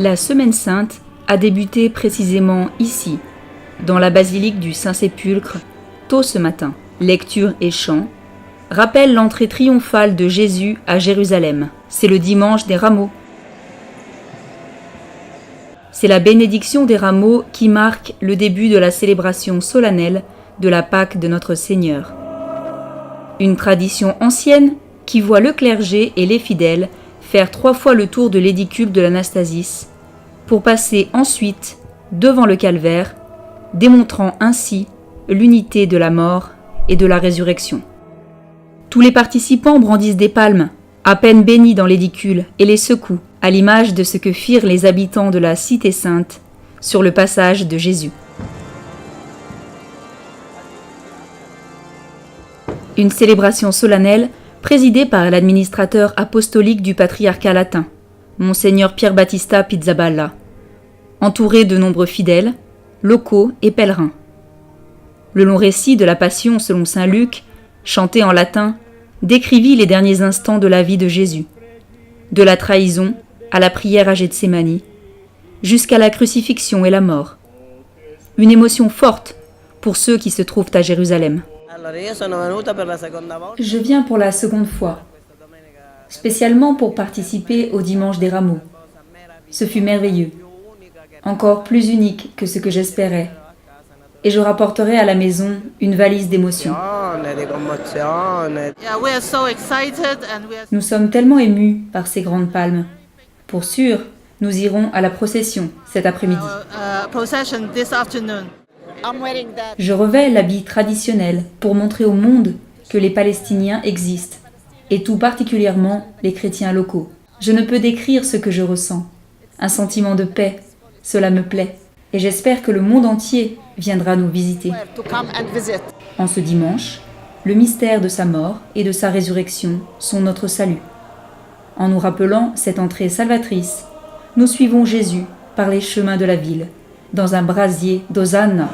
La Semaine Sainte a débuté précisément ici, dans la basilique du Saint-Sépulcre, tôt ce matin. Lecture et chant rappellent l'entrée triomphale de Jésus à Jérusalem. C'est le dimanche des rameaux. C'est la bénédiction des rameaux qui marque le début de la célébration solennelle de la Pâque de notre Seigneur. Une tradition ancienne qui voit le clergé et les fidèles faire 3 fois le tour de l'édicule de l'Anastasis pour passer ensuite devant le calvaire, démontrant ainsi l'unité de la mort et de la résurrection. Tous les participants brandissent des palmes, à peine bénies dans l'édicule, et les secouent, à l'image de ce que firent les habitants de la Cité Sainte sur le passage de Jésus. Une célébration solennelle présidée par l'administrateur apostolique du patriarcat latin, Monseigneur Pier Battista Pizzaballa, entouré de nombreux fidèles, locaux et pèlerins. Le long récit de la Passion selon saint Luc, chanté en latin, décrivit les derniers instants de la vie de Jésus, de la trahison à la prière à Gethsémani, jusqu'à la crucifixion et la mort. Une émotion forte pour ceux qui se trouvent à Jérusalem. Je viens pour la seconde fois, spécialement pour participer au Dimanche des Rameaux. Ce fut merveilleux, encore plus unique que ce que j'espérais, et je rapporterai à la maison une valise d'émotions. Nous sommes tellement émus par ces grandes palmes. Pour sûr, nous irons à la procession cet après-midi. Je revais l'habit traditionnel pour montrer au monde que les Palestiniens existent, et tout particulièrement les chrétiens locaux. Je ne peux décrire ce que je ressens. Un sentiment de paix, cela me plaît, et j'espère que le monde entier viendra nous visiter. En ce dimanche, le mystère de sa mort et de sa résurrection sont notre salut. En nous rappelant cette entrée salvatrice, nous suivons Jésus par les chemins de la ville, dans un brasier d'Hosanna.